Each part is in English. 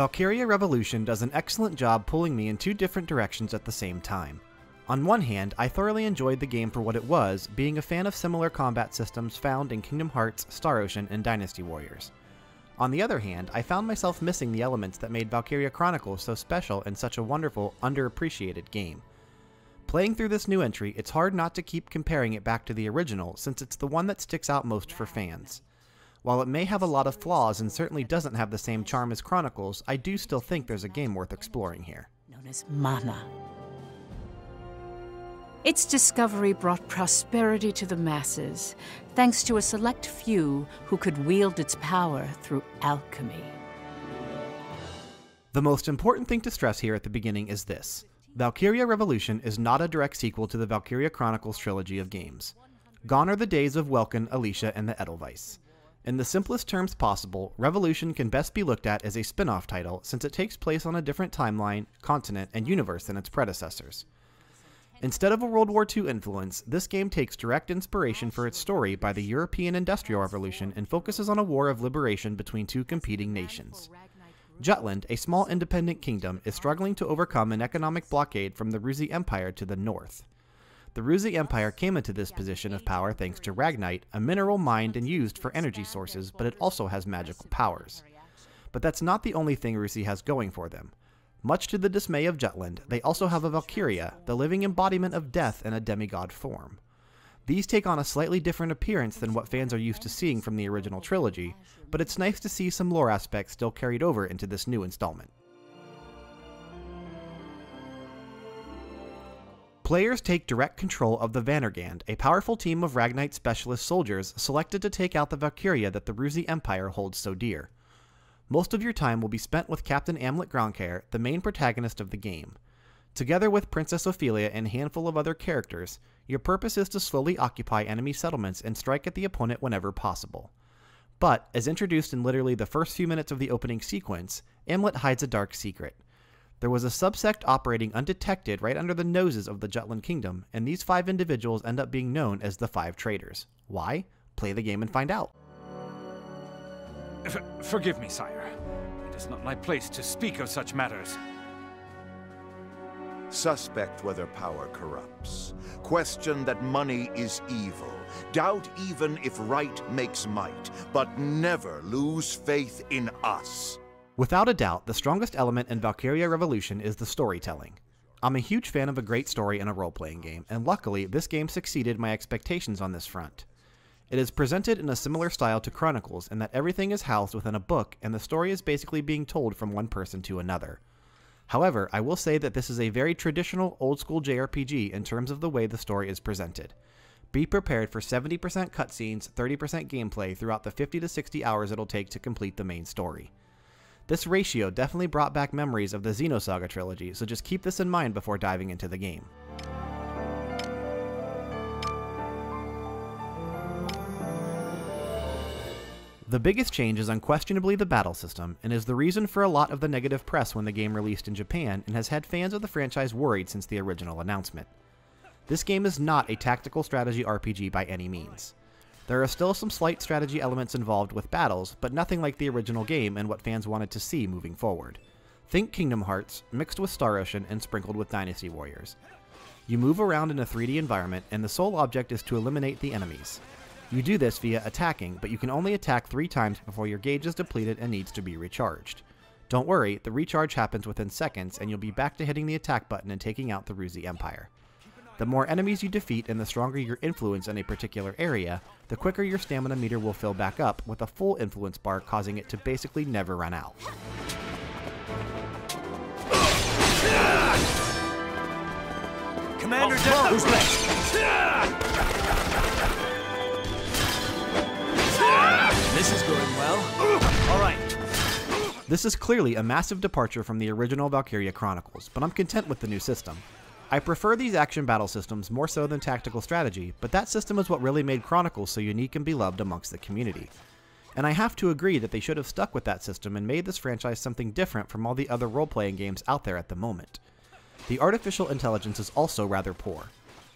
Valkyria Revolution does an excellent job pulling me in two different directions at the same time. On one hand, I thoroughly enjoyed the game for what it was, being a fan of similar combat systems found in Kingdom Hearts, Star Ocean, and Dynasty Warriors. On the other hand, I found myself missing the elements that made Valkyria Chronicles so special and such a wonderful, underappreciated game. Playing through this new entry, it's hard not to keep comparing it back to the original, since it's the one that sticks out most for fans. While it may have a lot of flaws and certainly doesn't have the same charm as Chronicles, I do still think there's a game worth exploring here. Known as Mana. Its discovery brought prosperity to the masses, thanks to a select few who could wield its power through alchemy. The most important thing to stress here at the beginning is this. Valkyria Revolution is not a direct sequel to the Valkyria Chronicles trilogy of games. Gone are the days of Welkin, Alicia, and the Edelweiss. In the simplest terms possible, Revolution can best be looked at as a spin-off title since it takes place on a different timeline, continent, and universe than its predecessors. Instead of a World War II influence, this game takes direct inspiration for its story by the European Industrial Revolution and focuses on a war of liberation between two competing nations. Jutland, a small independent kingdom, is struggling to overcome an economic blockade from the Ruzi Empire to the north. The Ruzi Empire came into this position of power thanks to Ragnite, a mineral mined and used for energy sources, but it also has magical powers. But that's not the only thing Ruzi has going for them. Much to the dismay of Jutland, they also have a Valkyria, the living embodiment of death in a demigod form. These take on a slightly different appearance than what fans are used to seeing from the original trilogy, but it's nice to see some lore aspects still carried over into this new installment. Players take direct control of the Vannergand, a powerful team of Ragnite specialist soldiers selected to take out the Valkyria that the Ruzi Empire holds so dear. Most of your time will be spent with Captain Amlet Gronkare, the main protagonist of the game. Together with Princess Ophelia and a handful of other characters, your purpose is to slowly occupy enemy settlements and strike at the opponent whenever possible. But, as introduced in literally the first few minutes of the opening sequence, Amlet hides a dark secret. There was a subsect operating undetected right under the noses of the Jutland Kingdom, and these 5 individuals end up being known as the 5 Traitors. Why? Play the game and find out. Forgive me, sire. It is not my place to speak of such matters. Suspect whether power corrupts. Question that money is evil. Doubt even if right makes might. But never lose faith in us. Without a doubt, the strongest element in Valkyria Revolution is the storytelling. I'm a huge fan of a great story in a role-playing game, and luckily, this game succeeded my expectations on this front. It is presented in a similar style to Chronicles in that everything is housed within a book and the story is basically being told from one person to another. However, I will say that this is a very traditional, old-school JRPG in terms of the way the story is presented. Be prepared for 70% cutscenes, 30% gameplay throughout the 50 to 60 hours it'll take to complete the main story. This ratio definitely brought back memories of the Xenosaga trilogy, so just keep this in mind before diving into the game. The biggest change is unquestionably the battle system, and is the reason for a lot of the negative press when the game released in Japan and has had fans of the franchise worried since the original announcement. This game is not a tactical strategy RPG by any means. There are still some slight strategy elements involved with battles, but nothing like the original game and what fans wanted to see moving forward. Think Kingdom Hearts, mixed with Star Ocean and sprinkled with Dynasty Warriors. You move around in a 3D environment, and the sole object is to eliminate the enemies. You do this via attacking, but you can only attack 3 times before your gauge is depleted and needs to be recharged. Don't worry, the recharge happens within seconds, and you'll be back to hitting the attack button and taking out the Ruzi Empire. The more enemies you defeat and the stronger your influence in a particular area, the quicker your stamina meter will fill back up, with a full influence bar causing it to basically never run out. Commander down! Who's next? This is going well. All right. This is clearly a massive departure from the original Valkyria Chronicles, but I'm content with the new system. I prefer these action battle systems more so than tactical strategy, but that system is what really made Chronicles so unique and beloved amongst the community. And I have to agree that they should have stuck with that system and made this franchise something different from all the other role-playing games out there at the moment. The artificial intelligence is also rather poor.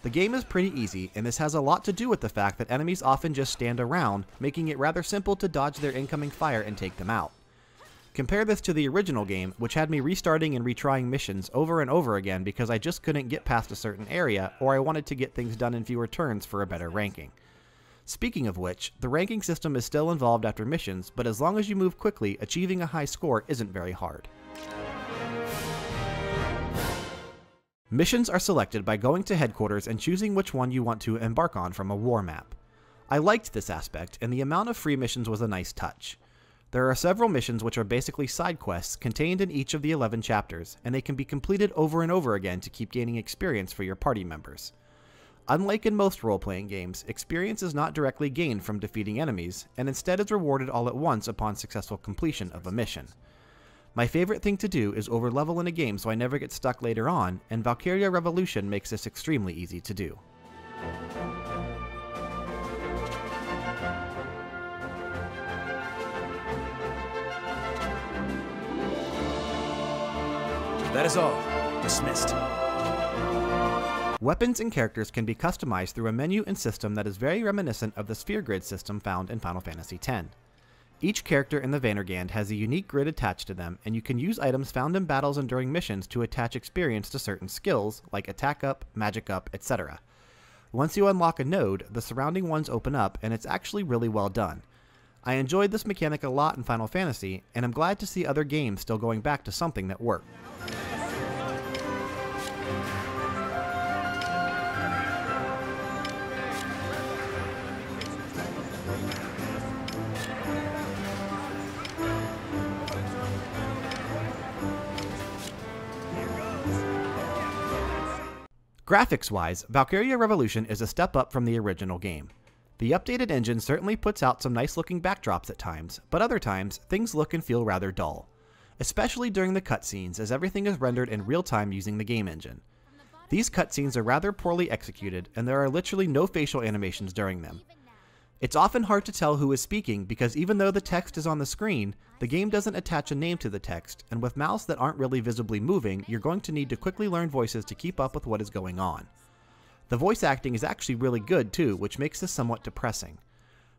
The game is pretty easy, and this has a lot to do with the fact that enemies often just stand around, making it rather simple to dodge their incoming fire and take them out. Compare this to the original game, which had me restarting and retrying missions over and over again because I just couldn't get past a certain area, or I wanted to get things done in fewer turns for a better ranking. Speaking of which, the ranking system is still involved after missions, but as long as you move quickly, achieving a high score isn't very hard. Missions are selected by going to headquarters and choosing which one you want to embark on from a war map. I liked this aspect, and the amount of free missions was a nice touch. There are several missions which are basically side quests contained in each of the 11 chapters, and they can be completed over and over again to keep gaining experience for your party members. Unlike in most role-playing games, experience is not directly gained from defeating enemies, and instead is rewarded all at once upon successful completion of a mission. My favorite thing to do is overlevel in a game so I never get stuck later on, and Valkyria Revolution makes this extremely easy to do. That is all. Dismissed. Weapons and characters can be customized through a menu and system that is very reminiscent of the sphere grid system found in Final Fantasy X. Each character in the Vandergand has a unique grid attached to them, and you can use items found in battles and during missions to attach experience to certain skills, like attack up, magic up, etc. Once you unlock a node, the surrounding ones open up, and it's actually really well done. I enjoyed this mechanic a lot in Final Fantasy, and I'm glad to see other games still going back to something that worked. Graphics-wise, Valkyria Revolution is a step up from the original game. The updated engine certainly puts out some nice-looking backdrops at times, but other times, things look and feel rather dull. Especially during the cutscenes, as everything is rendered in real time using the game engine. These cutscenes are rather poorly executed, and there are literally no facial animations during them. It's often hard to tell who is speaking because even though the text is on the screen, the game doesn't attach a name to the text, and with mouths that aren't really visibly moving, you're going to need to quickly learn voices to keep up with what is going on. The voice acting is actually really good too, which makes this somewhat depressing.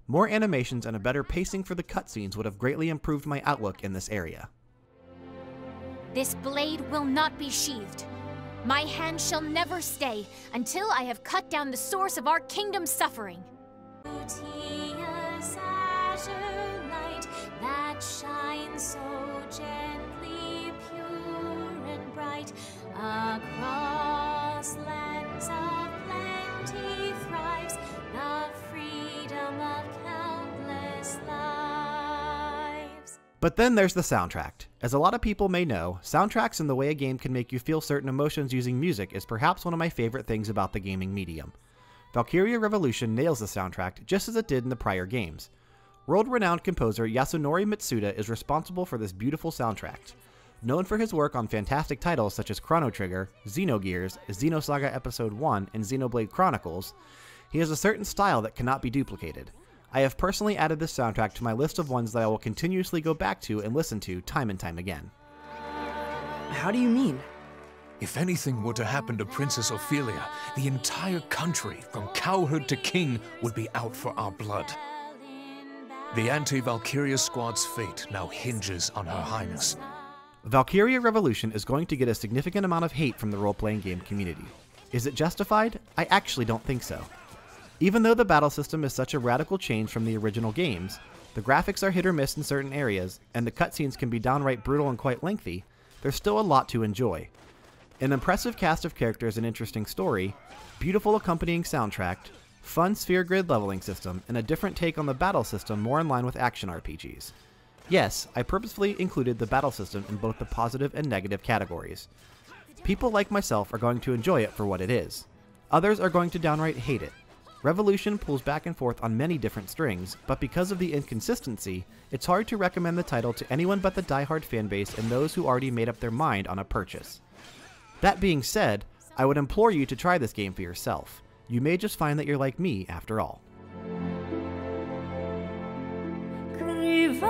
More animations and a better pacing for the cutscenes would have greatly improved my outlook in this area. This blade will not be sheathed. My hand shall never stay until I have cut down the source of our kingdom's suffering. Beauteous azure light that shines so gently, pure and bright, across lands of plenty thrives the freedom of countless lives. But then there's the soundtrack. As a lot of people may know, soundtracks and the way a game can make you feel certain emotions using music is perhaps one of my favorite things about the gaming medium. Valkyria Revolution nails the soundtrack just as it did in the prior games. World-renowned composer Yasunori Mitsuda is responsible for this beautiful soundtrack. Known for his work on fantastic titles such as Chrono Trigger, Xenogears, Xenosaga Episode 1, and Xenoblade Chronicles, he has a certain style that cannot be duplicated. I have personally added this soundtrack to my list of ones that I will continuously go back to and listen to time and time again. How do you mean? If anything were to happen to Princess Ophelia, the entire country, from cowherd to king, would be out for our blood. The anti-Valkyria squad's fate now hinges on Her Highness. Valkyria Revolution is going to get a significant amount of hate from the role-playing game community. Is it justified? I actually don't think so. Even though the battle system is such a radical change from the original games, the graphics are hit or miss in certain areas, and the cutscenes can be downright brutal and quite lengthy, there's still a lot to enjoy. An impressive cast of characters and interesting story, beautiful accompanying soundtrack, fun sphere grid leveling system, and a different take on the battle system more in line with action RPGs. Yes, I purposefully included the battle system in both the positive and negative categories. People like myself are going to enjoy it for what it is. Others are going to downright hate it. Revolution pulls back and forth on many different strings, but because of the inconsistency, it's hard to recommend the title to anyone but the diehard fanbase and those who already made up their mind on a purchase. That being said, I would implore you to try this game for yourself. You may just find that you're like me after all. Grüß